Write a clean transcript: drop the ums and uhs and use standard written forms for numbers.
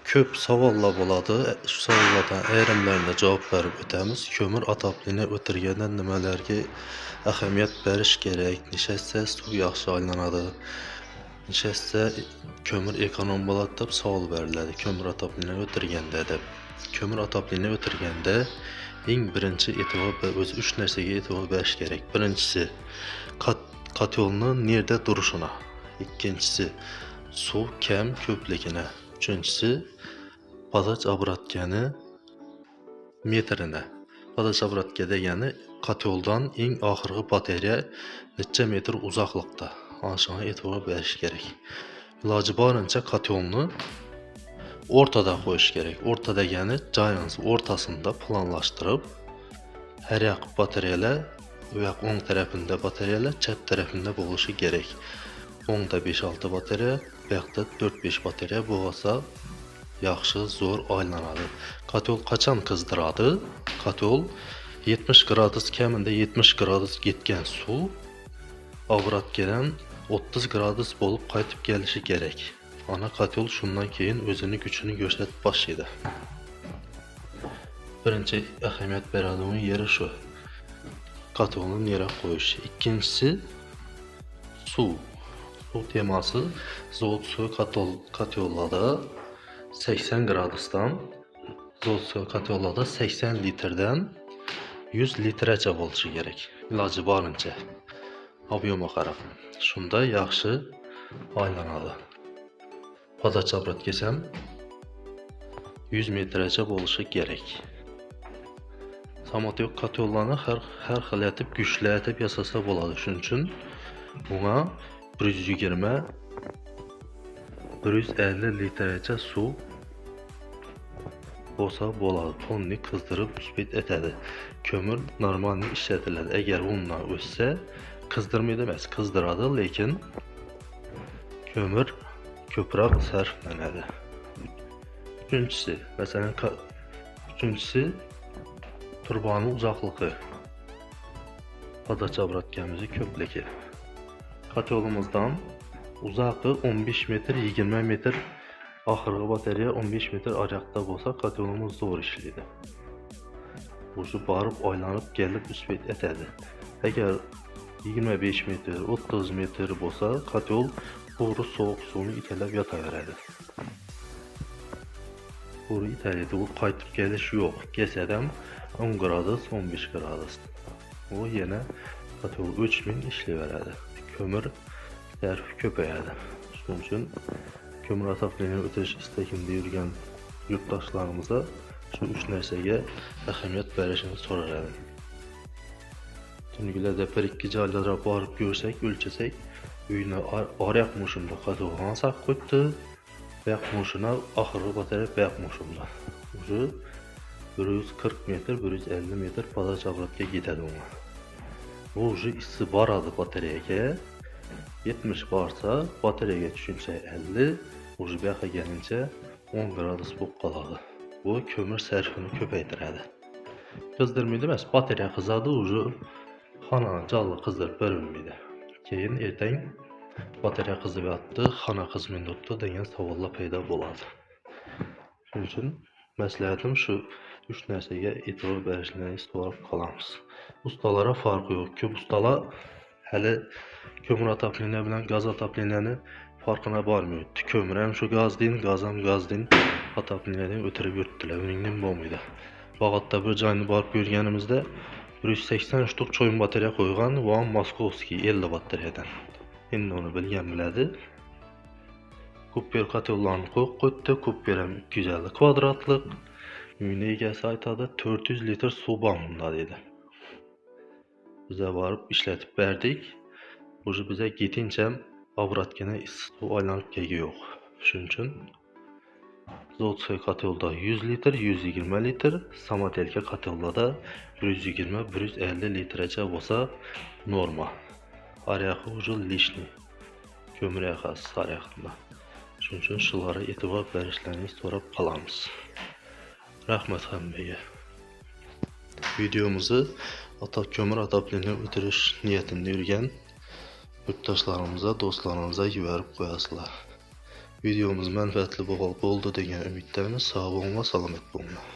Köp savollar bo'ladi. Shu savollardan ayrimlarına javob berib o'tamiz. Kömür ataplini o'tirganda nimalarga ahamiyat berish kerak? Nechasi suv yaxshi aylanadi? Nechasi kömür ekonom bo'ladi deb savol beriladi. Kömür ataplini o'tirganda deb. Kömür ataplini o'tirganda eng birinchi e'tibor o'zi 3 narsaga e'tibor berish kerak. Birinchisi kotyolni nerede duruşuna. Ikkinchisi suv kam ko'pligini. Üçüncüsü padaç obratgani metrine. Padaç obratga degani kotyoldan eng oxirgi batareya necha metr uzoqlikda. Ana shunga e'tibor berish kerak. Iloji boricha kotyolni o'rtada qo'yish kerak. O'rta degani joyimiz o'rtasida planlashtirib, har yoq batareyalar bu yoq o'ng tarafında batareyalar, chap tarafında bo'lishi kerak. O'ngda 5-6 batareya, bu yoqda 4-5 batareya bo'lsa yaxshi zo'r aylanadi. Kotyol qachon qizdiradi? Kotyol 70 gradus kamida 70 gradus ketgan suv obratgadan 30 gradus bo'lib qaytib kelishi kerak. Ana kotyol shundan keyin o'zini kuchini ko'rsatib boshlaydi. Birinchi ahamiyat beradigan yeri shu. Kotyolni nereye qo'yish. Ikkinchisi suv. Suv teması zot suv kotyollarda 80 gradusdan zot suv kotyollarda 80 litrdan 100 litracha bo'lishi kerak. Iloji boricha ob'yomga qarab. Shunda yaxshi aylanadi. Padaç obratga ham 100 metracha bo'lishi kerak. Samotyok kotyollarni har xil etib güchlatib yasasa bo'ladi. Shuning uchun bunga 120-150 litracha suv bo'lsa bo'ladi. Tonni qizdirib uspet etadi. Kömür normal ishlatiladi. Agar undan o'tsa qizdirmaydi emas, qizdiradi, lekin kömür ko'proq sarflanadi. Uchinchisi, masalan, turbani uzoqligi. Padaç obratgamizning ko'pligi. Kotyolumuzdan uzoqi 15 metr, 20 metr, oxirgi batareya 15 metr ariqda bo'lsa, kotyolumuz zo'r ishlaydi. O'sha borib aylanib kelib uspet etadi. Agar 25 metr, 30 metr bo'lsa, kotyol to'g'ri sovuq suvni italab yotaveradi. To'g'ri italadi, u qaytib kelish yo'q. Kesadam 10 gradus, 15 gradus. O yana kotyol o'chmin ishlayveradi. Kömür sarfi ko'payadi. Shuning uchun kömür ataplini o'tirish istagida yurgan yurtdoshlarimizni shu 3 narsaga ahamiyat berishini so'rayman. Tungilarda bir-ikki joylarga borib ko'rsak, o'lchasak, uyni oraq mushunda kotyoldan saq qo'yibdi. Bayaq mushuna oxirgi batareya bayaq mushunda. O'sha 140 metr, 150 metr padaç obratga ketadi u. Bu o'sha issi boradi batareyaga. 70 borsa, batareyaga tushuncha 50, o'sha bu yoqqa kelincha 10 gradus bo'lib qoladi. Bu kömür sarfini ko'paytiradi. Qizdirmaydi emas, batareya qizadi, o'sha xonani jonli qizdirib berilmaydi. Keyin ertang batareya qizib yotdi, xona qizmaydi degan savollar paydo bo'ladi. Shuning uchun maslahatim shu 3 narsaga e'tibor berishlarini so'rab qolamiz. Ustalara farqi yo'q. Ko'p ustalar hali kömür ataplini bilan gaz ataplini farqına bormaydi. Kömür ham shu gaz deyin, gaz ham gaz deyin, ataplinidan o'tirib yurtdilar. Uning bo'lmaydi. Vaqtda bir joyni borib ko'rganimizda 180 shtuk cho'yin batareya qo'ygan va Moskovskiy 50 batareyadan. Endi uni bilgan biladi. Kuper kotyollarni qo'yib qo'ydi. Kuper ham 250 kvadratlik. Uyni egasi aytadi 400 litr suv bor bunda dedi. Bize borib ishlatib berdik. O'sha bize ketincha obratgani suv aylanib kelgi yo'q. Shuning uchun Zotskoy kotyolda 100 litr, 120 litr, Samotelka kotyollarda 120-150 litracha bo'lsa norma. Ariaqi o'sha lishniy. Kömür yaqasi ariaqda. Shuning uchun shularga e'tibor berishlarini so'rab qolamiz. Rahmat hammaga. Videomuzu kömür ataplini o'tirish niyatida yurgan yurtdoshlarimizni, do'stlarimizga yuborib qo'yasizlar. Videomuz manfaatli bo'ldi degan umiddamiz. Sog' bo'ling va salomat bo'linglar.